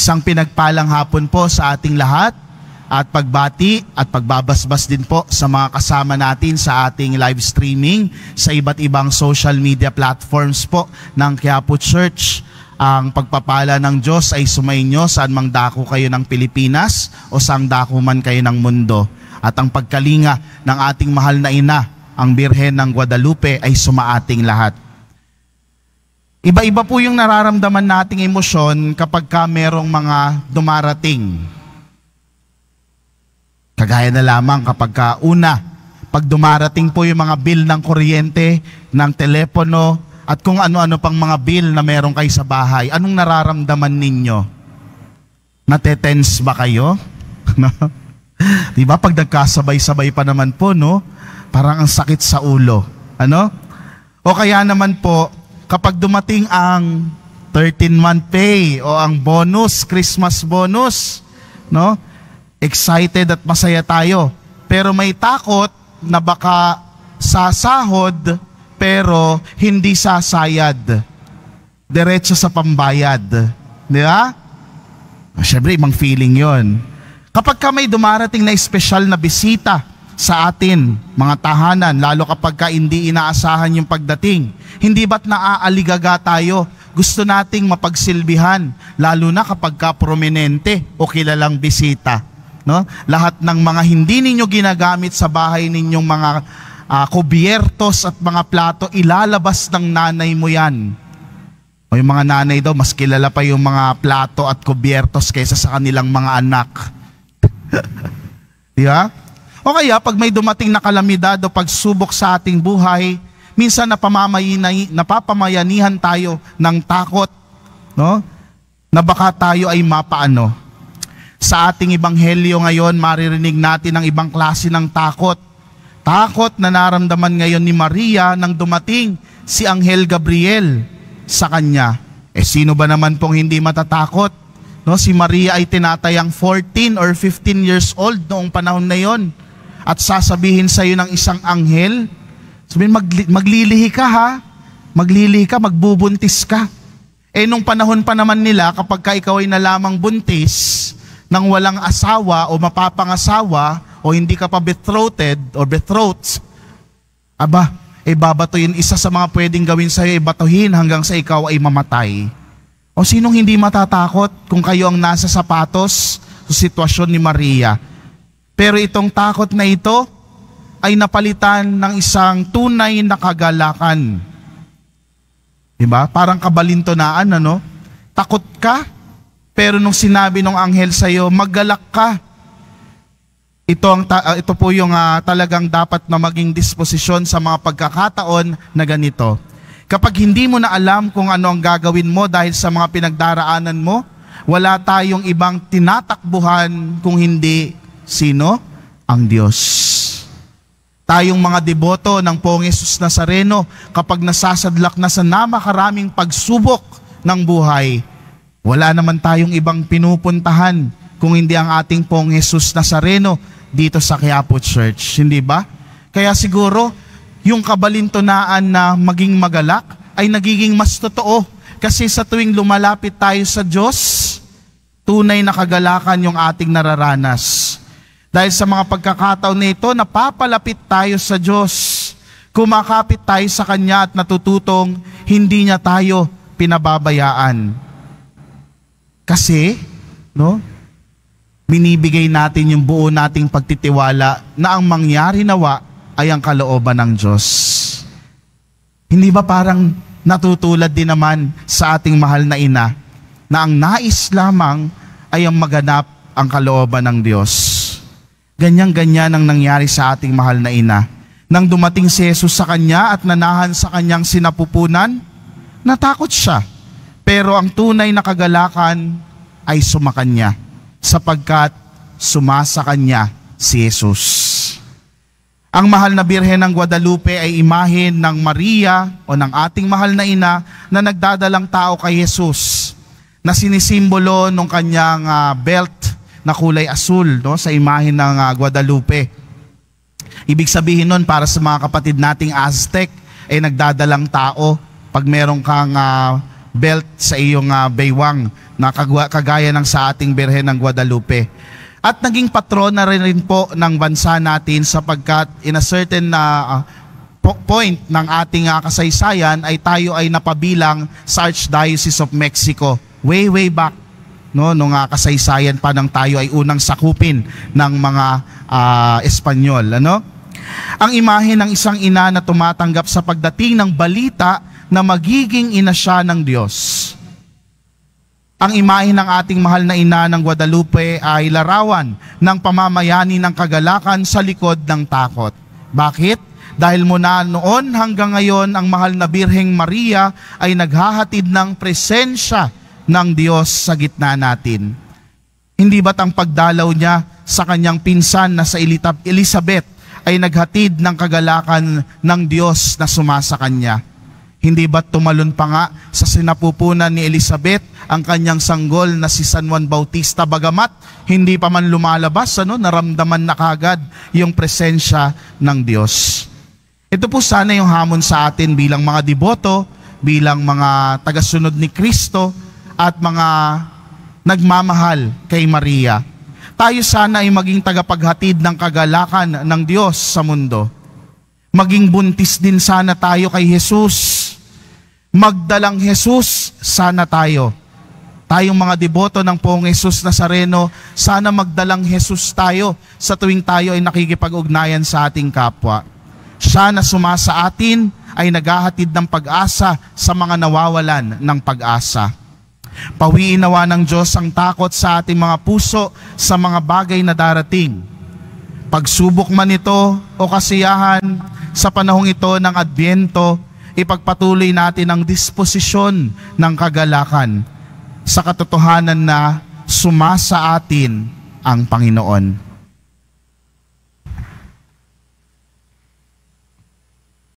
Isang pinagpalang hapon po sa ating lahat at pagbati at pagbabasbas din po sa mga kasama natin sa ating live streaming sa iba't ibang social media platforms po ng Quiapo Church. Ang pagpapala ng Diyos ay sumainyo saan mang dako kayo ng Pilipinas o saang dako man kayo ng mundo. At ang pagkalinga ng ating mahal na ina, ang Birhen ng Guadalupe, ay sumaating lahat. Iba-iba po yung nararamdaman nating emosyon kapag ka merong mga dumarating. Kagaya na lamang kapag ka pag dumarating po yung mga bill ng kuryente, ng telepono, at kung ano-ano pang mga bill na meron kayo sa bahay, anong nararamdaman ninyo? Natetense ba kayo? No? Diba? Pag nagkasabay-sabay pa naman po, no? Parang ang sakit sa ulo. Ano? O kaya naman po, kapag dumating ang 13-month pay o ang bonus, Christmas bonus, no? Excited at masaya tayo. Pero may takot na baka sasahod pero hindi sasayad. Diretso sa pambayad. Di ba? Siyempre, ibang feeling yon. Kapag ka may dumarating na espesyal na bisita sa atin, mga tahanan, lalo kapag ka hindi inaasahan yung pagdating, hindi ba't naaaligaga tayo? Gusto nating mapagsilbihan, lalo na kapag ka prominente o kilalang bisita. No? Lahat ng mga hindi ninyo ginagamit sa bahay ninyong mga kubyertos at mga plato, ilalabas ng nanay mo yan. O yung mga nanay daw, mas kilala pa yung mga plato at kubyertos kaysa sa kanilang mga anak. Diba? O kaya, pag may dumating na kalamidad o pagsubok sa ating buhay, minsan napapamayanihan tayo ng takot, no? Na baka tayo ay mapaano. Sa ating ebanghelyo ngayon, maririnig natin ang ibang klase ng takot. Takot na naramdaman ngayon ni Maria nang dumating si Anghel Gabriel sa kanya. Sino ba naman pong hindi matatakot? No, si Maria ay tinatayang 14 or 15 years old noong panahon na yon. At sasabihin sa iyo ng isang anghel, sabihin, maglilihi ka ha, maglilihi ka, magbubuntis ka. Nung panahon pa naman nila, kapag ka ikaw ay nalamang buntis, nang walang asawa o mapapangasawa, o hindi ka pa betrothed or betrothed, babatuhin, isa sa mga pwedeng gawin sa iyo, batuhin hanggang sa ikaw ay mamatay. O sinong hindi matatakot kung kayo ang nasa sapatos sa sitwasyon ni Maria? Pero itong takot na ito ay napalitan ng isang tunay na kagalakan. Diba? Parang kabalintonaan, ano? Takot ka, pero nung sinabi ng anghel sa iyo, maggalak ka. Ito po yung talagang dapat na maging disposisyon sa mga pagkakataon na ganito. Kapag hindi mo na alam kung ano ang gagawin mo dahil sa mga pinagdaraanan mo, wala tayong ibang tinatakbuhan kung hindi sino? Ang Diyos. Tayong mga deboto ng Poong Jesus Nazareno, kapag nasasadlak na sa namakaraming pagsubok ng buhay, wala naman tayong ibang pinupuntahan kung hindi ang ating Poong Jesus Nazareno dito sa Quiapo Church. Hindi ba? Kaya siguro, yung kabalintonaan na maging magalak ay nagiging mas totoo. Kasi sa tuwing lumalapit tayo sa Diyos, tunay na kagalakan yung ating nararanas. Dahil sa mga pagkakataon na ito, napapalapit tayo sa Diyos. Kumakapit tayo sa Kanya at natututong hindi niya tayo pinababayaan. Kasi, binibigay natin yung buo nating pagtitiwala na ang mangyari nawa ay ang kalooban ng Diyos. Hindi ba parang natutulad din naman sa ating mahal na ina na ang nais lamang ay ang maganap ang kalooban ng Diyos? Ganyan-ganyan ang nangyari sa ating mahal na ina. Nang dumating si Jesus sa kanya at nanahan sa kanyang sinapupunan, natakot siya. Pero ang tunay na kagalakan ay sumakanya sapagkat sumasa kanya si Jesus. Ang mahal na Birhen ng Guadalupe ay imahen ng Maria o ng ating mahal na ina na nagdadalang tao kay Jesus, na sinisimbolo ng kanyang belt na kulay asul, sa imahen ng Guadalupe. Ibig sabihin nun, para sa mga kapatid nating Aztec, ay nagdadalang tao. Pag meron kang belt sa iyong baywang na kagaya ng sa ating Birhen ng Guadalupe. At naging patrona rin po ng bansa natin sapagkat in a certain point ng ating kasaysayan ay tayo ay napabilang sa Archdiocese of Mexico way back, no, nung kasaysayan pa nang tayo ay unang sakupin ng mga Espanyol, ano? Ang imahe ng isang ina na tumatanggap sa pagdating ng balita na magiging ina siya ng Diyos. Ang imahe ng ating mahal na ina ng Guadalupe ay larawan ng pamamayani ng kagalakan sa likod ng takot. Bakit? Dahil mula noon hanggang ngayon, ang mahal na Birheng Maria ay naghahatid ng presensya ng Diyos sa gitna natin. Hindi ba't ang pagdalaw niya sa kanyang pinsan na sa Elizabeth ay naghatid ng kagalakan ng Diyos na sumasa kanya? Hindi ba't tumalon pa nga sa sinapupunan ni Elizabeth ang kanyang sanggol na si San Juan Bautista, bagamat hindi pa man lumalabas, naramdaman na kagad yung presensya ng Diyos. Ito po sana yung hamon sa atin bilang mga deboto, bilang mga tagasunod ni Kristo at mga nagmamahal kay Maria. Tayo sana ay maging tagapaghatid ng kagalakan ng Diyos sa mundo. Maging buntis din sana tayo kay Jesus. Magdalang Jesus sana tayo. Tayong mga deboto ng Poong Jesus Nazareno, sana magdalang Jesus tayo sa tuwing tayo ay nakikipag-ugnayan sa ating kapwa. Siya na sumasa atin ay naghahatid ng pag-asa sa mga nawawalan ng pag-asa. Pawiin nawa ng Diyos ang takot sa ating mga puso sa mga bagay na darating. Pagsubok man ito o kasiyahan, sa panahong ito ng Adbyento, ipagpatuloy natin ang disposisyon ng kagalakan sa katotohanan na sumasa atin ang Panginoon.